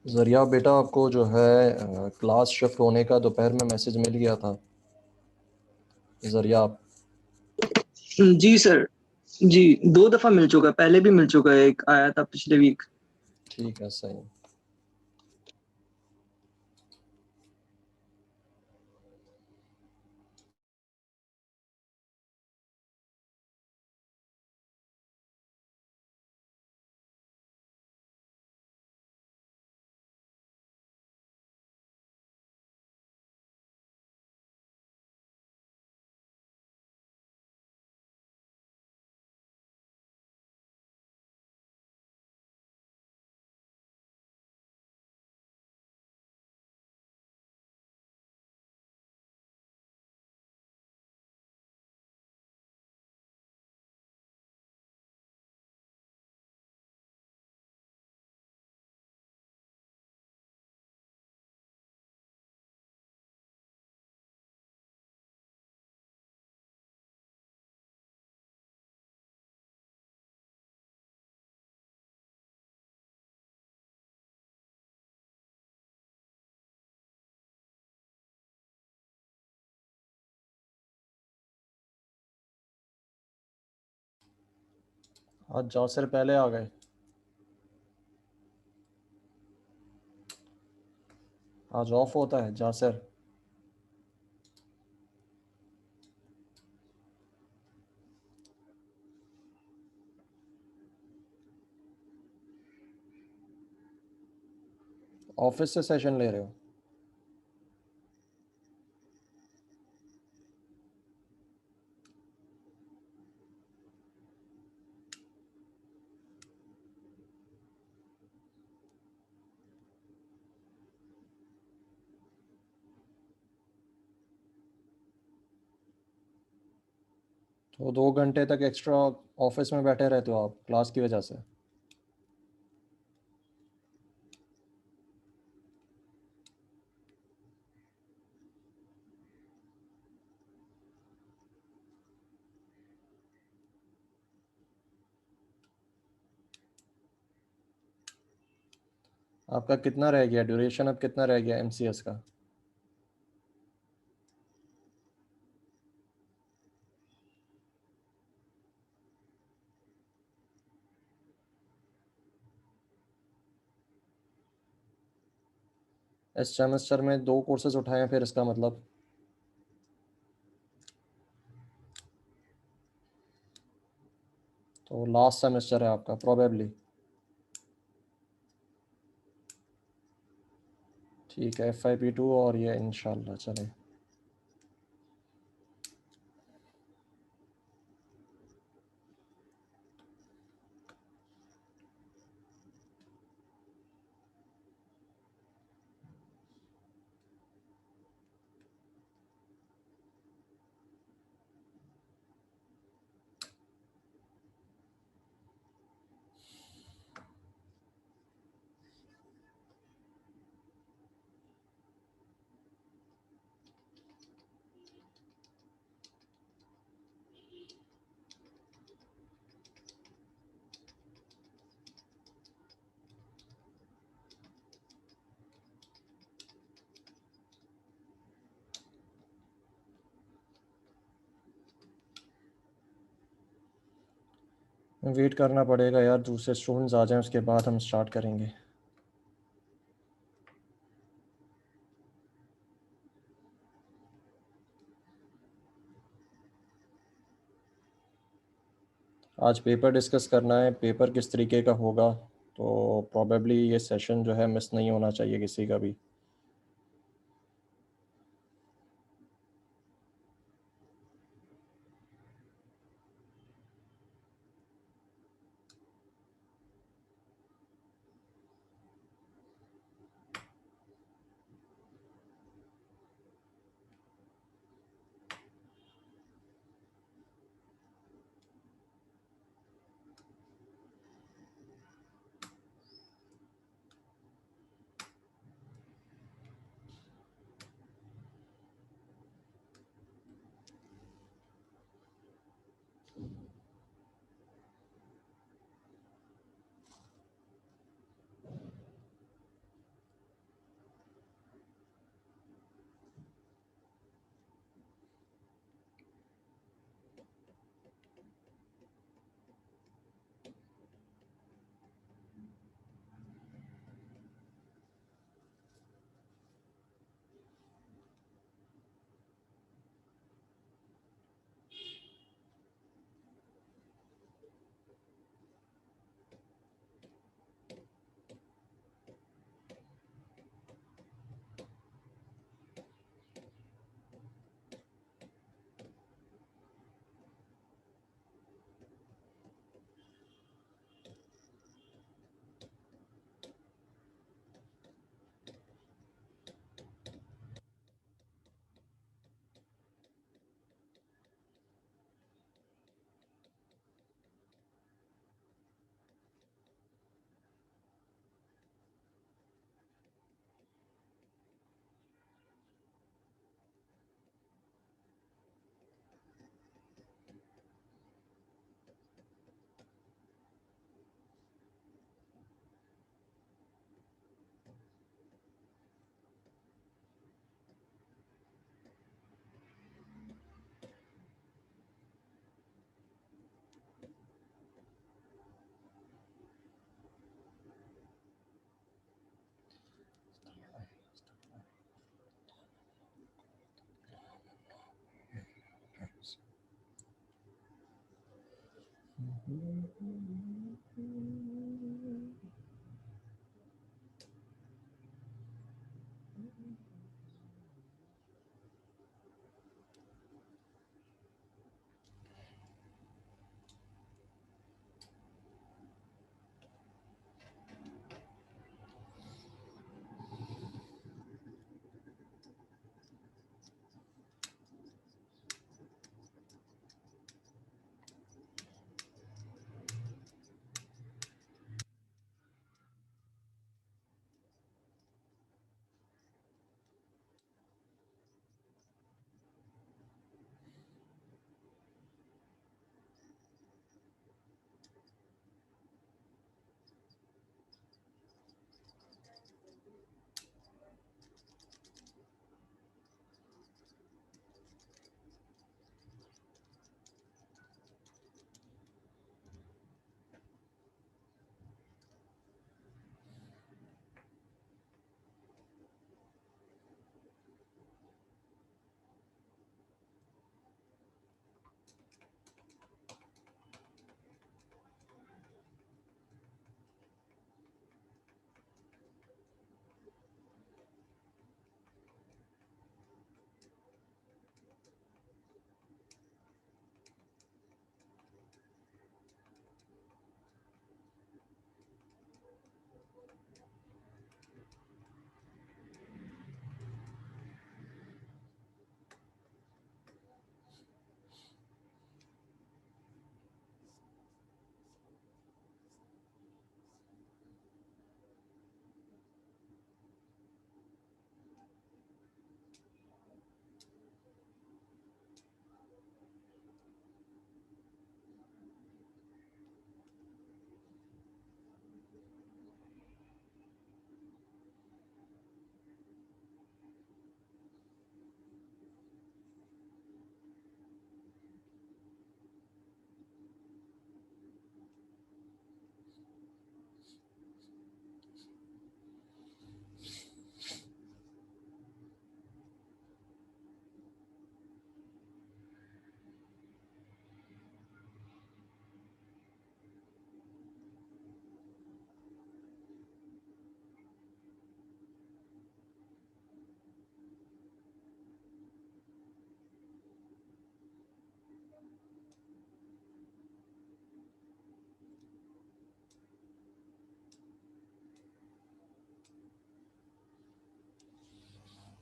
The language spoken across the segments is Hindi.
ज़रिया बेटा, आपको जो है क्लास शिफ्ट होने का दोपहर में मैसेज मिल गया था। ज़रिया, आप जी सर। जी, 2 दफ़ा मिल चुका है, पहले भी मिल चुका है, एक आया था पिछले वीक। ठीक है, सही। आज जासिर पहले आ गए। आज ऑफ होता है जासिर। ऑफिस से सेशन ले रहे हो? तो 2 घंटे तक एक्स्ट्रा ऑफिस में बैठे रहते हो आप क्लास की वजह से? आपका कितना रह गया ड्यूरेशन, अब कितना रह गया एमसीएस का? इस सेमेस्टर में 2 कोर्सेज उठाए हैं फिर, इसका मतलब? तो लास्ट सेमेस्टर है आपका प्रोबेबली। ठीक है, FYP2 और ये इंशाल्लाह चले। वेट करना पड़ेगा यार, दूसरे स्टूडेंट्स आ जाएं उसके बाद हम स्टार्ट करेंगे। आज पेपर डिस्कस करना है, पेपर किस तरीके का होगा, तो प्रॉबेबली ये सेशन जो है मिस नहीं होना चाहिए किसी का भी।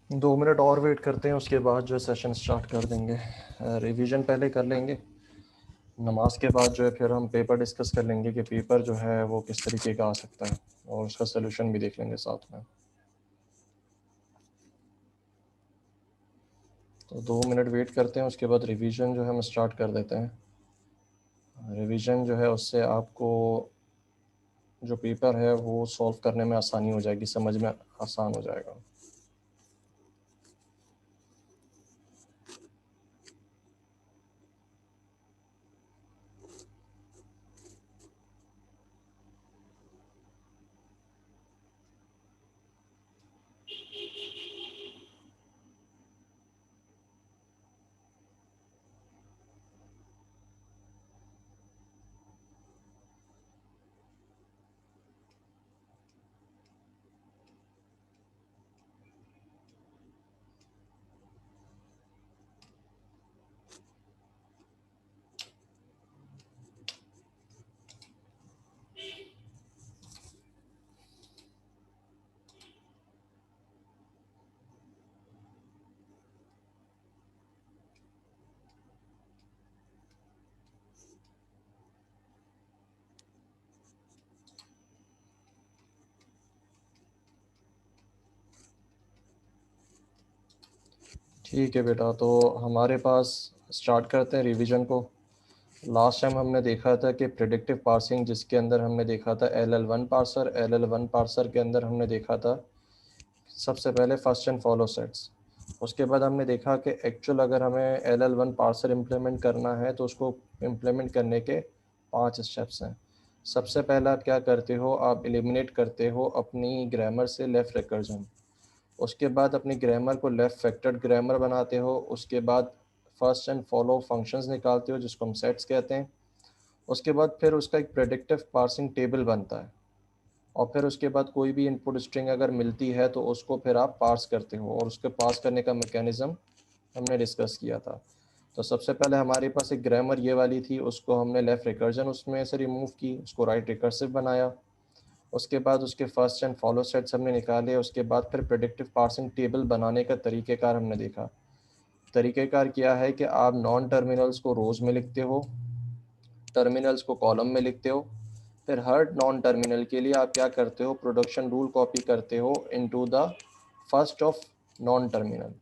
2 मिनट और वेट करते हैं, उसके बाद जो है सेशन स्टार्ट कर देंगे। रिवीजन पहले कर लेंगे, नमाज के बाद जो है फिर हम पेपर डिस्कस कर लेंगे कि पेपर जो है वो किस तरीके का आ सकता है, और उसका सलूशन भी देख लेंगे साथ में। तो 2 मिनट वेट करते हैं, उसके बाद रिवीजन जो है हम स्टार्ट कर देते हैं। रिवीजन जो है उससे आपको जो पेपर है वो सॉल्व करने में आसानी हो जाएगी, समझ में आसान हो जाएगा। ठीक है बेटा, तो हमारे पास स्टार्ट करते हैं रिवीजन को। लास्ट टाइम हमने देखा था कि प्रिडिक्टिव पार्सिंग, जिसके अंदर हमने देखा था LL1 पार्सर, LL1 पार्सर के अंदर हमने देखा था सबसे पहले फर्स्ट एंड फॉलो सेट्स। उसके बाद हमने देखा कि एक्चुअल अगर हमें LL1 पार्सर इम्प्लीमेंट करना है तो उसको इम्प्लीमेंट करने के 5 स्टेप्स हैं। सबसे पहला आप क्या करते हो, आप एलिमिनेट करते हो अपनी ग्रामर से लेफ़्ट रिकर्जन। उसके बाद अपनी ग्रामर को लेफ़्ट फैक्टर्ड ग्रामर बनाते हो। उसके बाद फर्स्ट एंड फॉलो फंक्शंस निकालते हो जिसको हम सेट्स कहते हैं। उसके बाद फिर उसका एक प्रेडिक्टिव पार्सिंग टेबल बनता है, और फिर उसके बाद कोई भी इनपुट स्ट्रिंग अगर मिलती है तो उसको फिर आप पार्स करते हो, और उसके पार्स करने का मैकेनिज़्म हमने डिस्कस किया था। तो सबसे पहले हमारे पास एक ग्रामर ये वाली थी, उसको हमने लेफ़्ट रिकर्जन उसमें से रिमूव की, उसको राइट रिकर्सिव बनाया। उसके बाद उसके फर्स्ट एंड फॉलो सेट्स हमने निकाले। उसके बाद फिर प्रेडिक्टिव पार्सिंग टेबल बनाने का तरीक़ेकार हमने देखा। तरीक़ेकार क्या है कि आप नॉन टर्मिनल्स को रोज़ में लिखते हो, टर्मिनल्स को कॉलम में लिखते हो। फिर हर नॉन टर्मिनल के लिए आप क्या करते हो, प्रोडक्शन रूल कॉपी करते हो into the first of non terminal.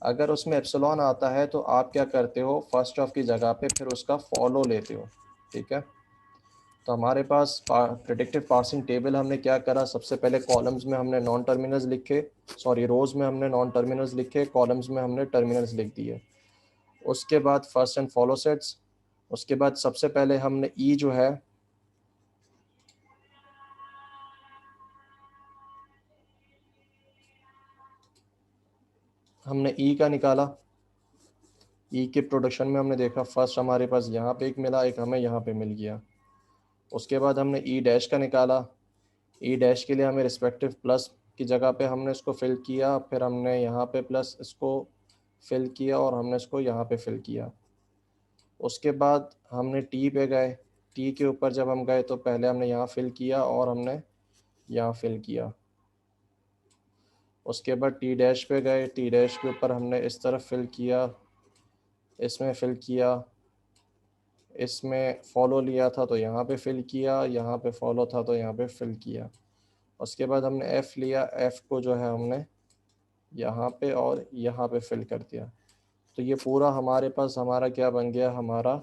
अगर उसमें एप्सिलॉन आता है तो आप क्या करते हो, फर्स्ट ऑफ की जगह पे फिर उसका फॉलो लेते हो। ठीक है, तो हमारे पास प्रेडिक्टिव पार्सिंग टेबल हमने क्या करा, सबसे पहले कॉलम्स में हमने नॉन टर्मिनल्स लिखे, सॉरी रोज़ में हमने नॉन टर्मिनल्स लिखे, कॉलम्स में हमने टर्मिनल्स लिख दिए। उसके बाद फर्स्ट एंड फॉलो सेट्स। उसके बाद सबसे पहले हमने ई जो है, हमने ई का निकाला। ई के प्रोडक्शन में हमने देखा फर्स्ट हमारे पास यहाँ पे एक मिला, एक हमें यहाँ पे मिल गया। उसके बाद हमने ई डैश का निकाला। ई डैश के लिए हमें रिस्पेक्टिव प्लस की जगह पे हमने इसको फिल किया, फिर हमने यहाँ पे प्लस इसको फिल किया, और हमने इसको यहाँ पे फिल किया। उसके बाद हमने टी पे गए। टी के ऊपर जब हम गए तो पहले हमने यहाँ फिल किया और हमने यहाँ फिल किया। उसके बाद टी डैश पे गए, टी डैश के ऊपर हमने इस तरफ फिल किया, इसमें फिल किया, इसमें फॉलो लिया था तो यहाँ पे फिल किया, यहाँ पे फॉलो था तो यहाँ पे फिल किया। उसके बाद हमने एफ़ लिया, एफ़ को जो है हमने यहाँ पे और यहाँ पे फिल कर दिया। तो ये पूरा हमारे पास हमारा क्या बन गया, हमारा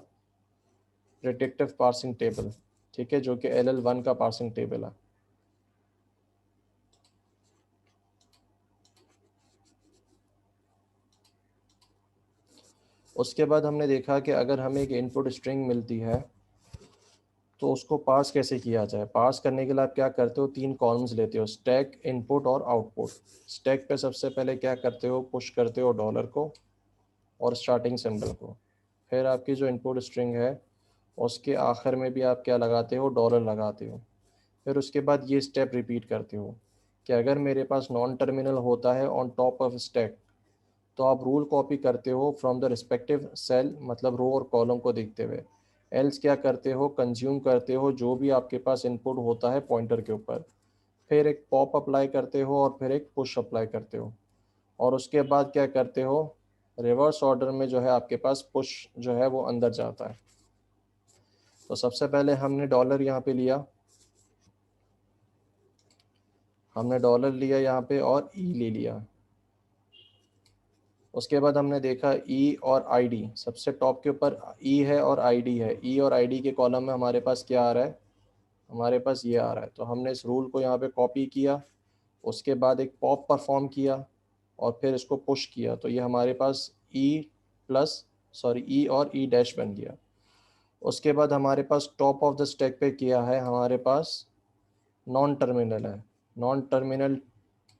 प्रेडिक्टिव पार्सिंग टेबल। ठीक है, जो कि LL1 का पार्सिंग टेबल है। उसके बाद हमने देखा कि अगर हमें एक इनपुट स्ट्रिंग मिलती है तो उसको पार्स कैसे किया जाए। पार्स करने के लिए आप क्या करते हो, 3 कॉलम्स लेते हो, स्टैक, इनपुट और आउटपुट। स्टैक पे सबसे पहले क्या करते हो, पुश करते हो डॉलर को और स्टार्टिंग सिंबल को। फिर आपकी जो इनपुट स्ट्रिंग है उसके आखिर में भी आप क्या लगाते हो, डॉलर लगाते हो। फिर उसके बाद ये स्टेप रिपीट करते हो कि अगर मेरे पास नॉन टर्मिनल होता है ऑन टॉप ऑफ स्टैक, तो आप रूल कॉपी करते हो फ्रॉम द रिस्पेक्टिव सेल, मतलब रो और कॉलम को देखते हुए। एल्स क्या करते हो, कंज्यूम करते हो जो भी आपके पास इनपुट होता है पॉइंटर के ऊपर, फिर एक पॉप अप्लाई करते हो और फिर एक पुश अप्लाई करते हो। और उसके बाद क्या करते हो, रिवर्स ऑर्डर में जो है आपके पास पुश जो है वो अंदर जाता है। तो सबसे पहले हमने डॉलर यहाँ पे लिया, हमने डॉलर लिया यहाँ पे और ई ले लिया। उसके बाद हमने देखा ई और आईडी, सबसे टॉप के ऊपर ई है और आईडी है। ई और आईडी के कॉलम में हमारे पास क्या आ रहा है, हमारे पास ये आ रहा है। तो हमने इस रूल को यहाँ पे कॉपी किया, उसके बाद एक पॉप परफॉर्म किया और फिर इसको पुश किया। तो ये हमारे पास ई प्लस सॉरी ई और ई डैश बन गया। उसके बाद हमारे पास टॉप ऑफ द स्टैक पे किया है, हमारे पास नॉन टर्मिनल है। Non terminal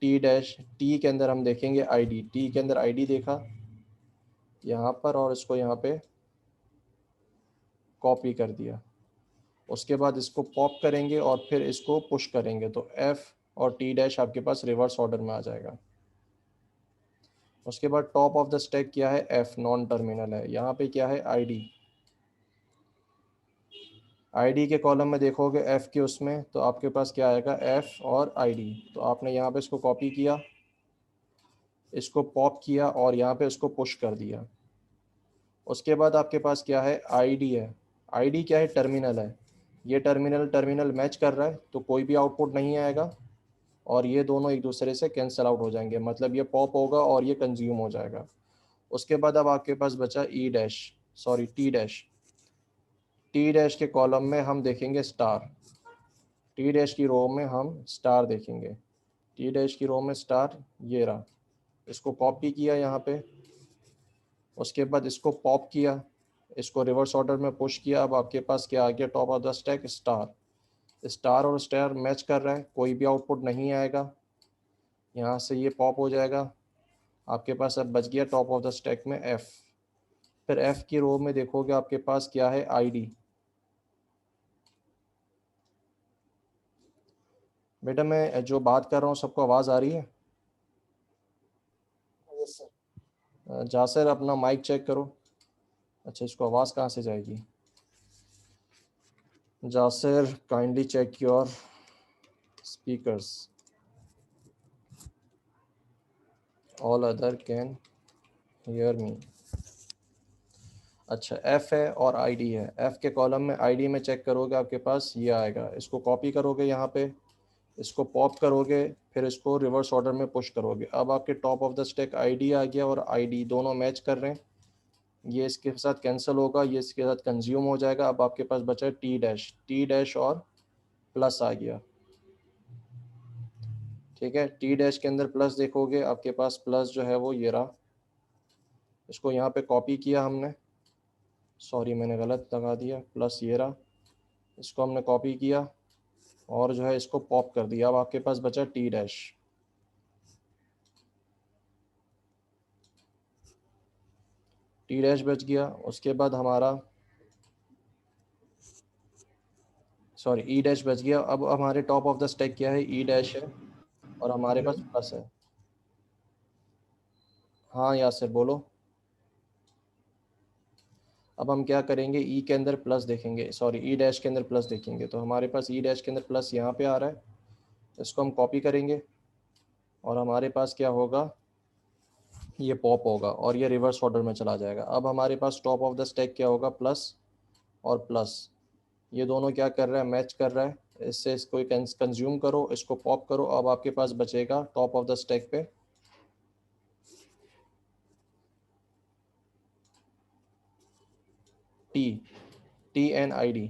T dash, T के अंदर हम देखेंगे आईडी, टी के अंदर आईडी देखा यहाँ पर और इसको यहाँ पे कॉपी कर दिया। उसके बाद इसको पॉप करेंगे और फिर इसको पुश करेंगे, तो एफ और टी डैश आपके पास रिवर्स ऑर्डर में आ जाएगा। उसके बाद टॉप ऑफ द स्टैक क्या है, एफ नॉन टर्मिनल है। यहाँ पे क्या है, आईडी। आईडी के कॉलम में देखोगे एफ के उसमें, तो आपके पास क्या आएगा, एफ और आईडी। तो आपने यहाँ पे इसको कॉपी किया, इसको पॉप किया और यहाँ पे इसको पुश कर दिया। उसके बाद आपके पास क्या है, आईडी है। आईडी क्या है, टर्मिनल है। ये टर्मिनल टर्मिनल मैच कर रहा है तो कोई भी आउटपुट नहीं आएगा और ये दोनों एक दूसरे से कैंसिल आउट हो जाएंगे, मतलब ये पॉप होगा और ये कंज्यूम हो जाएगा। उसके बाद अब आपके पास बचा ई dash sorry T dash. T dash के कॉलम में हम देखेंगे स्टार, टी डैश की रो में हम स्टार देखेंगे। टी डैश की रो में स्टार ये रहा, इसको कॉपी किया यहाँ पे। उसके बाद इसको पॉप किया, इसको रिवर्स ऑर्डर में पुश किया। अब आपके पास क्या आ गया, top of the stack star. Star और स्टार मैच कर रहा है, कोई भी आउटपुट नहीं आएगा, यहाँ से ये पॉप हो जाएगा। आपके पास अब बच गया टॉप ऑफ द स्टैक में एफ। फिर एफ की रो में देखोगे आपके पास क्या है, आईडी। बेटा मैं जो बात कर रहा हूँ सबको आवाज़ आ रही है? जासिर अपना माइक चेक करो। अच्छा, इसको आवाज़ कहाँ से जाएगी? Jasir kindly check your speakers, all other can hear me. अच्छा, एफ है और आईडी है। एफ के कॉलम में आईडी में चेक करोगे आपके पास ये आएगा, इसको कॉपी करोगे यहाँ पे, इसको पॉप करोगे, फिर इसको रिवर्स ऑर्डर में पुश करोगे। अब आपके top of the stack ID आ गया और आईडी दोनों मैच कर रहे हैं, ये इसके साथ कैंसिल होगा, ये इसके साथ कंज्यूम हो जाएगा। अब आपके पास बचा है टी डैश, टी डैश और प्लस आ गया। ठीक है, टी डैश के अंदर प्लस देखोगे आपके पास प्लस जो है वो ये रहा, इसको यहाँ पे कॉपी किया हमने, सॉरी मैंने गलत लगा दिया, प्लस ये रहा, इसको हमने कॉपी किया और जो है इसको पॉप कर दिया। अब आपके पास बचा टी डैश। टी डैश बच गया। उसके बाद हमारा सॉरी ई डैश बच गया। अब हमारे टॉप ऑफ द स्टैक क्या है, ई डैश है और हमारे पास प्लस है। हाँ यासिर बोलो। अब हम क्या करेंगे, ई के अंदर प्लस देखेंगे, सॉरी ई डैश के अंदर प्लस देखेंगे। तो हमारे पास ई डैश के अंदर प्लस यहाँ पे आ रहा है, इसको हम कॉपी करेंगे और हमारे पास क्या होगा, ये पॉप होगा और ये रिवर्स ऑर्डर में चला जाएगा। अब हमारे पास टॉप ऑफ द स्टैक क्या होगा, प्लस और प्लस, ये दोनों क्या कर रहा है, मैच कर रहा है। इससे इसको कंज्यूम करो, इसको पॉप करो। अब आपके पास बचेगा टॉप ऑफ द स्टैक पे T, T N I D.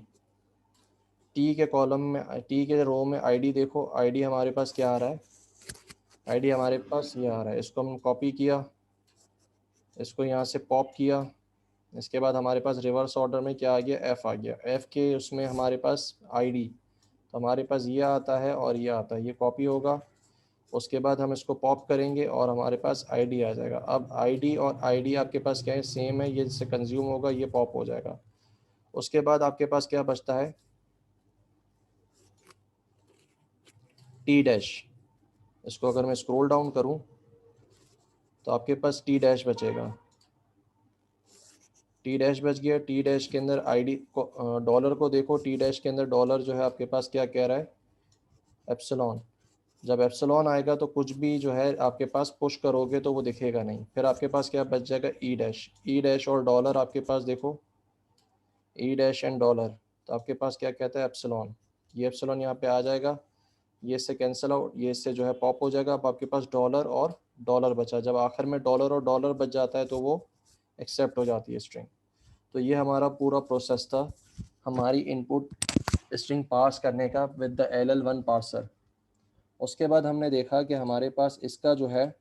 T के कॉलम में, टी के रो में आईडी देखो, आईडी हमारे पास क्या आ रहा है, आईडी हमारे पास ये आ रहा है। इसको हम कॉपी किया, इसको यहाँ से पॉप किया, इसके बाद हमारे पास रिवर्स ऑर्डर में क्या आ गया, एफ आ गया। एफ के उसमें हमारे पास आईडी, तो हमारे पास ये आता है और ये आता है, ये कॉपी होगा। उसके बाद हम इसको पॉप करेंगे और हमारे पास आईडी आ जाएगा। अब आईडी और आईडी आपके पास क्या है, सेम है, ये जिससे कंज्यूम होगा ये पॉप हो जाएगा। उसके बाद आपके पास क्या बचता है, टी डैश। इसको अगर मैं स्क्रॉल डाउन करूं तो आपके पास टी डैश बचेगा। टी डैश बच गया। टी डैश के अंदर आईडी डॉलर को देखो, टी डैश के अंदर डॉलर जो है आपके पास क्या कह रहा है, एप्सिलॉन। जब एप्सिलॉन आएगा तो कुछ भी जो है आपके पास पुश करोगे तो वो दिखेगा नहीं। फिर आपके पास क्या बच जाएगा, ई डैश। ई डैश और डॉलर आपके पास देखो, ई डैश एंड डॉलर, तो आपके पास क्या कहता है, एप्सिलॉन। ये एप्सिलॉन यहाँ पे आ जाएगा, ये इससे कैंसिल आउट, ये इससे जो है पॉप हो जाएगा। अब आपके पास डॉलर और डॉलर बचा। जब आखिर में डॉलर और डॉलर बच जाता है तो वो एक्सेप्ट हो जाती है स्ट्रिंग। तो ये हमारा पूरा प्रोसेस था हमारी इनपुट स्ट्रिंग पास करने का विद द LL1 पार्सर। उसके बाद हमने देखा कि हमारे पास इसका जो है,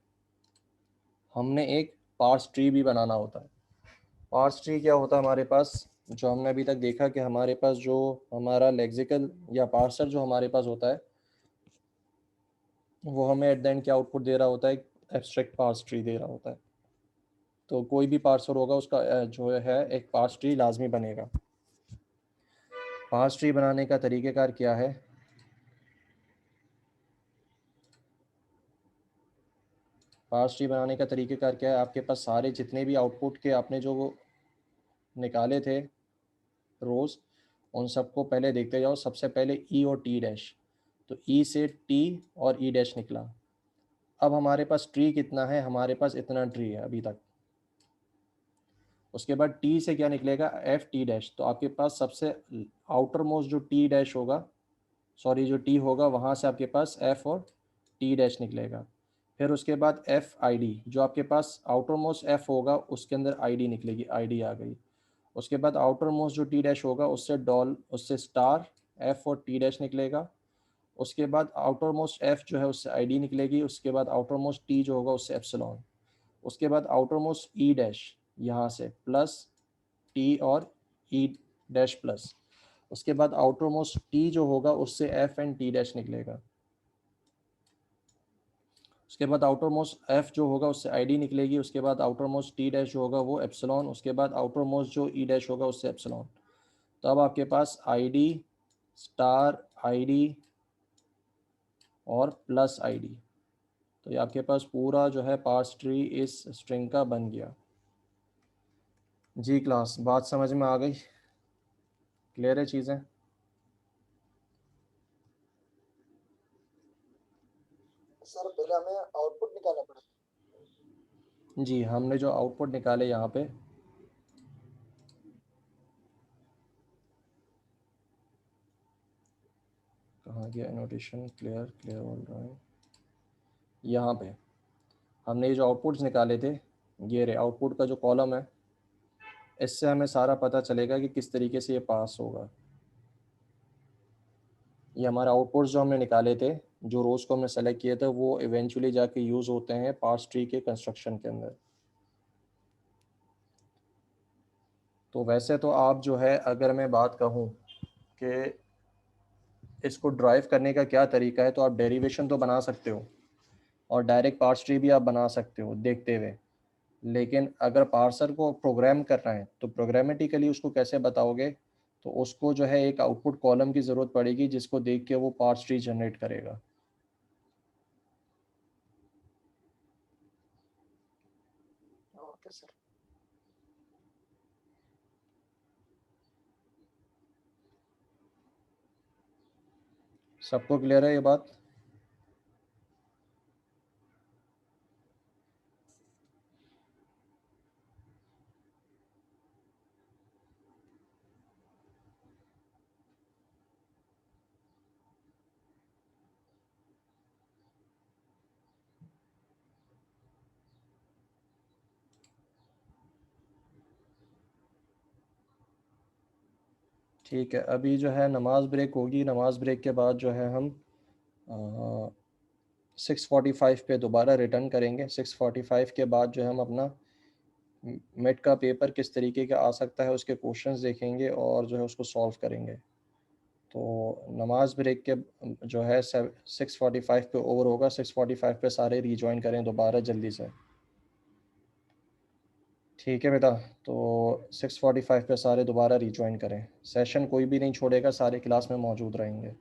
हमने एक पार्स ट्री भी बनाना होता है। पार्स ट्री क्या होता है हमारे पास, जो हमने अभी तक देखा कि हमारे पास जो हमारा लेक्सिकल या पार्सर जो हमारे पास होता है, वो हमें एट द एंड क्या आउटपुट दे रहा होता है, एब्स्ट्रैक्ट पार्स ट्री दे रहा होता है। तो कोई भी पार्सर होगा उसका जो है एक पार्स ट्री लाजमी बनेगा। पार्स ट्री बनाने का तरीक़ेकार क्या है, पार्स ट्री बनाने का तरीक़ेकार क्या है, आपके पास सारे जितने भी आउटपुट के आपने जो वो निकाले थे रोज़, उन सबको पहले देखते जाओ। सबसे पहले ई और टी डैश, तो ई से टी और ई डैश निकला। अब हमारे पास ट्री कितना है, हमारे पास इतना ट्री है अभी तक। उसके बाद टी से क्या निकलेगा, एफ टी डैश, तो आपके पास सबसे आउटर मोस्ट जो टी डैश होगा, सॉरी जो टी होगा, वहाँ से आपके पास एफ और टी डैश निकलेगा। फिर उसके बाद एफ आई डी, जो आपके पास आउटर मोस्ट एफ होगा उसके अंदर आई डी निकलेगी, आई डी आ गई। उसके बाद आउटर मोस्ट जो टी डैश होगा उससे स्टार एफ और टी डैश निकलेगा। उसके बाद आउटर मोस्ट एफ जो है उससे आई डी निकलेगी। उसके बाद आउटर मोस्ट टी जो होगा उससे एप्सिलॉन। उसके बाद आउटर मोस्ट ई डैश यहाँ से प्लस टी और ई डैश प्लस। उसके बाद आउटर मोस्ट टी जो होगा उससे एफ एंड टी डैश निकलेगा। उसके बाद आउटर मोस्ट एफ जो होगा उससे आई डी निकलेगी। उसके बाद आउटर मोस्ट टी डैश जो होगा वो एप्सिलॉन। उसके बाद आउटर मोस्ट जो ई डैश होगा उससे एप्सिलॉन। तो अब आपके पास I D, star I D और प्लस आई डी, तो ये आपके पास पूरा जो है पार्स ट्री इस स्ट्रिंग का बन गया। जी क्लास, बात समझ में आ गई, क्लियर है चीज़ें? सर पहले हमें आउटपुट निकालना पड़ेगा। जी, हमने जो आउटपुट निकाले यहाँ पे, कहाँ गया एनोटेशन, क्लियर क्लियर बोल रहा है, यहाँ पे हमने ये जो आउटपुट्स निकाले थे, ये रे आउटपुट का जो कॉलम है, इससे हमें सारा पता चलेगा कि किस तरीके से ये पास होगा। ये हमारे आउटपुट्स जो हमने निकाले थे, जो रोज़ को हमने सेलेक्ट किए थे, वो इवेंचुअली जाके यूज़ होते हैं पार्स ट्री के कंस्ट्रक्शन के अंदर। तो वैसे तो आप जो है, अगर मैं बात कहूँ कि इसको ड्राइव करने का क्या तरीका है, तो आप डेरिवेशन तो बना सकते हो और डायरेक्ट पार्स ट्री भी आप बना सकते हो देखते हुए। लेकिन अगर पार्सर को प्रोग्राम करना है तो प्रोग्रामेटिकली उसको कैसे बताओगे, तो उसको जो है एक आउटपुट कॉलम की ज़रूरत पड़ेगी जिसको देख के वो पार्स ट्री जनरेट करेगा। Okay sir. सबको क्लियर है ये बात? ठीक है, अभी जो है नमाज ब्रेक होगी, नमाज ब्रेक के बाद जो है हम 6:45 पे दोबारा रिटर्न करेंगे। 6:45 के बाद जो है हम अपना मिड का पेपर किस तरीके का आ सकता है उसके क्वेश्चंस देखेंगे और जो है उसको सॉल्व करेंगे। तो नमाज ब्रेक के जो है 6:45 पे ओवर होगा। 6:45 पे सारे रीजॉइन करें दोबारा जल्दी से, ठीक है बेटा? तो 6:45 पे सारे दोबारा रीजॉइन करें, सेशन कोई भी नहीं छोड़ेगा, सारे क्लास में मौजूद रहेंगे।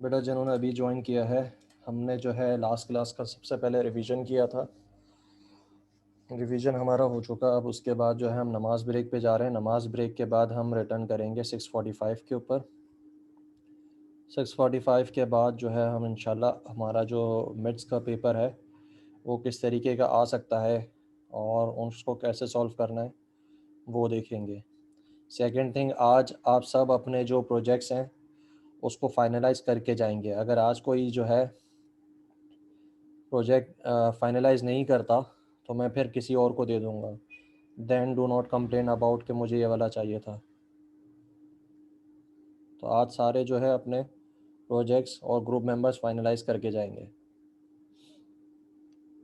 बेटा जिन्होंने अभी ज्वाइन किया है, हमने जो है लास्ट क्लास का सबसे पहले रिवीजन किया था। रिवीजन हमारा हो चुका। अब उसके बाद जो है हम नमाज ब्रेक पे जा रहे हैं। नमाज ब्रेक के बाद हम रिटर्न करेंगे 6:45 के ऊपर। 6:45 के बाद जो है हम इंशाल्लाह हमारा जो मिड्स का पेपर है वो किस तरीके का आ सकता है और उसको कैसे सॉल्व करना है वो देखेंगे। सेकंड थिंग, आज आप सब अपने जो प्रोजेक्ट्स हैं उसको फाइनलाइज करके जाएंगे। अगर आज कोई जो है प्रोजेक्ट फाइनलाइज नहीं करता तो मैं फिर किसी और को दे दूंगा। Then do not complain about कि मुझे ये वाला चाहिए था। तो आज सारे जो है अपने प्रोजेक्ट्स और ग्रुप मेंबर्स फाइनलाइज करके जाएंगे।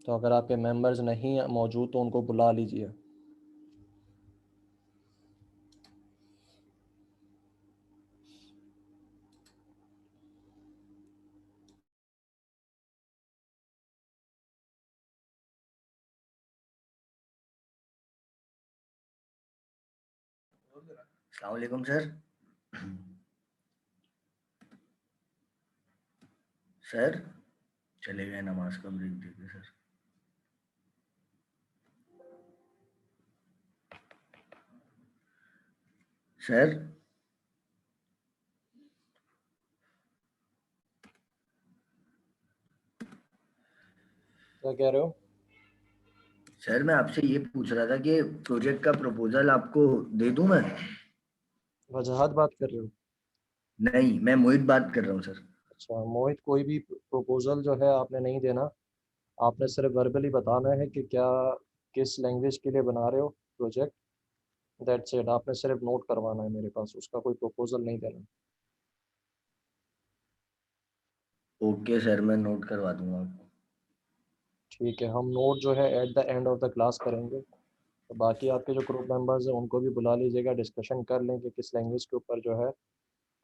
तो अगर आपके मेंबर्स नहीं मौजूद तो उनको बुला लीजिए। अस्सलाम वालेकुम सर। सर चले गए नमाज का ब्रेक देके सर। सर क्या कह रहे हो? सर मैं आपसे ये पूछ रहा था कि प्रोजेक्ट का प्रपोजल आपको दे दूं मैं? वजहत बात कर रहे हो? नहीं, मैं मोहित बात कर रहा हूँ सर। अच्छा मोहित, कोई भी प्रपोजल जो है आपने नहीं देना। आपने सिर्फ वर्बली बताना है कि क्या किस लैंग्वेज के लिए बना रहे हो प्रोजेक्ट। That's it. आपने सिर्फ नोट करवाना है मेरे पास, उसका कोई प्रपोजल नहीं देना। ओके सर, मैं नोट करवा दूंगा आपको। ठीक है, हम नोट जो है at the end of the class करेंगे। तो बाकी आपके जो ग्रुप मेंबर्स हैं उनको भी बुला लीजिएगा, डिस्कशन कर लें कि किस लैंग्वेज के ऊपर जो है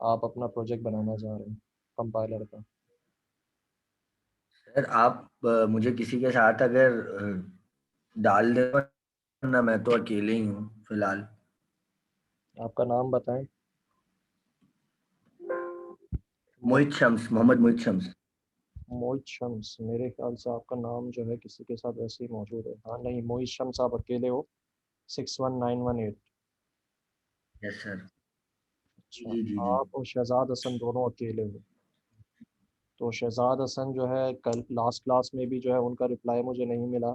आप अपना प्रोजेक्ट बनाना चाह रहे हैं कंपाइलर का। सर आप मुझे किसी के साथ अगर डाल दे, ना मैं तो अकेले ही हूँ फिलहाल। आपका नाम बताएं। मोहित शम्स, मोहम्मद मोहित शम्स। मोहित शम्स, मेरे ख्याल से आपका नाम जो है किसी के साथ वैसे ही मौजूद है। हाँ नहीं, मोहित शम्स आप अकेले हो। 61918। Yes sir. अच्छा, जी जी जी। आप और शहजाद हसन दोनों अकेले हो। तो शहजाद हसन जो है कल लास्ट क्लास में भी जो है उनका रिप्लाई मुझे नहीं मिला।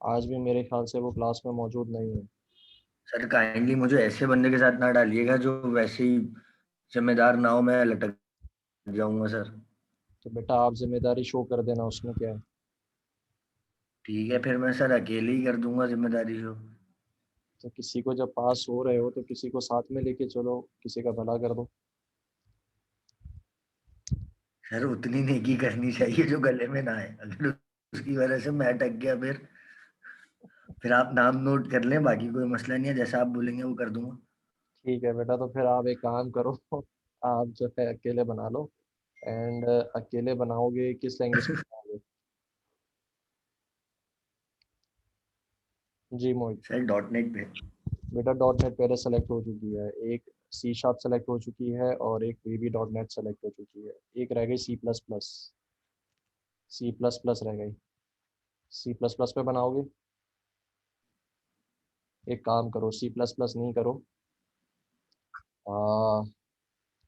आज भी मेरे ख्याल से वो क्लास में मौजूद नहीं है। सर काइंडली मुझे ऐसे बंदे के साथ ना डालिएगा जो वैसे ही जिम्मेदार ना हो, मैं लटक जाऊंगा सर। तो बेटा आप जिम्मेदारी शो कर देना, उसमें क्या है। ठीक है, फिर मैं सर अकेले ही कर दूंगा जिम्मेदारी को। तो किसी को जब पास हो रहे हो तो किसी को साथ में लेके चलो, किसी का भला कर दो। सर उतनी नेकी करनी चाहिए जो गले में ना आए। अगर उसकी वजह से मैं अटक गया, फिर आप नाम नोट कर लें, बाकी कोई मसला नहीं है, जैसा आप बोलेंगे वो कर दूंगा। ठीक है बेटा, तो फिर आप एक काम करो आप जो है अकेले बना लो। एंड अकेले बनाओगे किस लैंग्वेज में बनाओगे? जी मोहित। सर डॉट नेट पे। बेटा डॉट नेट पहले सेलेक्ट हो चुकी है, एक सी शार्प सेलेक्ट हो चुकी है और एक वी डॉट नेट सेलेक्ट हो चुकी है। एक रह गई C plus plus. C plus plus रह गई। सी प्लस प्लस पे बनाओगे? एक काम करो, सी प्लस प्लस नहीं करो,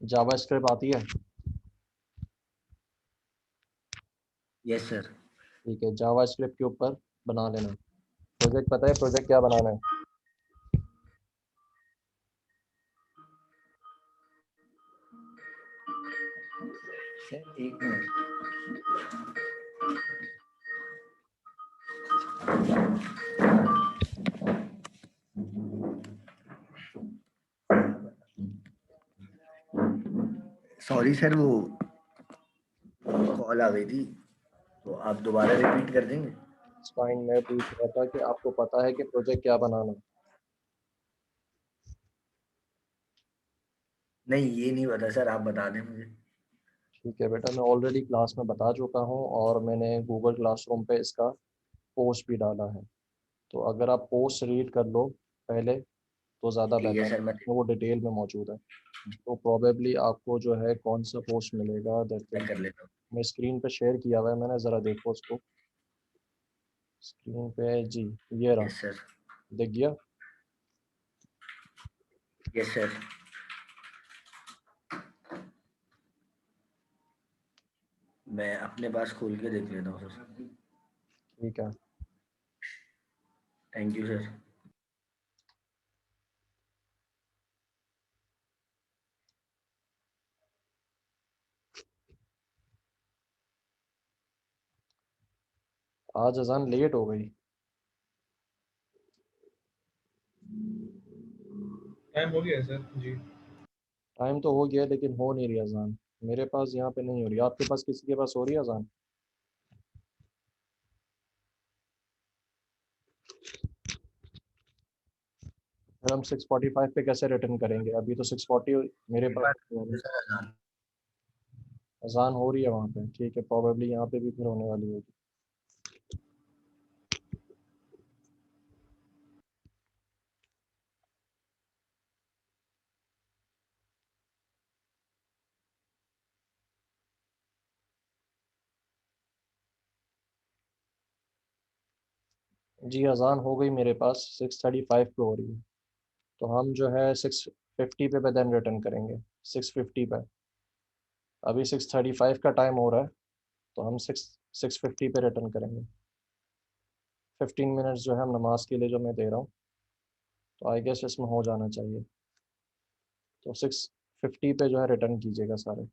जावा स्क्रिप्ट आती है? Yes sir. ठीक है, जावा स्क्रिप्ट के ऊपर बना लेना प्रोजेक्ट। पता है प्रोजेक्ट क्या बनाना है? सर एक मिनट। सॉरी सर, वो कॉल आ गई थी, तो आप दोबारा रिपीट कर देंगे? फाइन, मैं पूछ रहा था कि आपको पता है कि प्रोजेक्ट क्या बनाना है? नहीं, ये नहीं पता सर, आप बता दें मुझे। ठीक है बेटा, मैं ऑलरेडी क्लास में बता चुका हूँ और मैंने गूगल क्लासरूम पे इसका पोस्ट भी डाला है। तो अगर आप पोस्ट रीड कर लो पहले तो ज़्यादा ठीक है बेहतर है, सर, मैं उसमें वो डिटेल में मौजूद है। तो प्रोबेबली आपको जो है कौन सा पोस्ट मिलेगा, दैट मैं कर लेता हूँ। मैं स्क्रीन पे शेयर किया हुआ है मैंने, ज़रा देखो उसको स्क्रीन पे। जी ये रहा, यस सर। दिख गया। Yes sir. मैं अपने पास खोल के देख लेता हूँ सर। ठीक है। Thank you sir. आज अजान लेट हो गई। टाइम हो गया है सर जी। टाइम तो हो गया लेकिन हो नहीं रही अजान, मेरे पास यहाँ पे नहीं हो रही। आपके पास, किसी के पास हो रही है अजान? फिर हम 6:45 पे कैसे रिटर्न करेंगे? अभी तो 6:40 मेरे मेरे पास पास हो रही है। सर अजान। अजान हो रही है वहाँ पे, ठीक है, प्रोबेबली यहाँ पे भी फिर होने वाली होगी। जी अजान हो गई मेरे पास, 6:35 पे हो रही है। तो हम जो है 6:50 पे देन रिटर्न करेंगे, 6:50 पे। अभी 6:35 का टाइम हो रहा है, तो हम 6:50 पे रिटर्न करेंगे। 15 मिनट्स जो है हम नमाज के लिए जो मैं दे रहा हूँ, तो आई गेस इसमें हो जाना चाहिए। तो 6:50 पे जो है रिटर्न कीजिएगा सारे।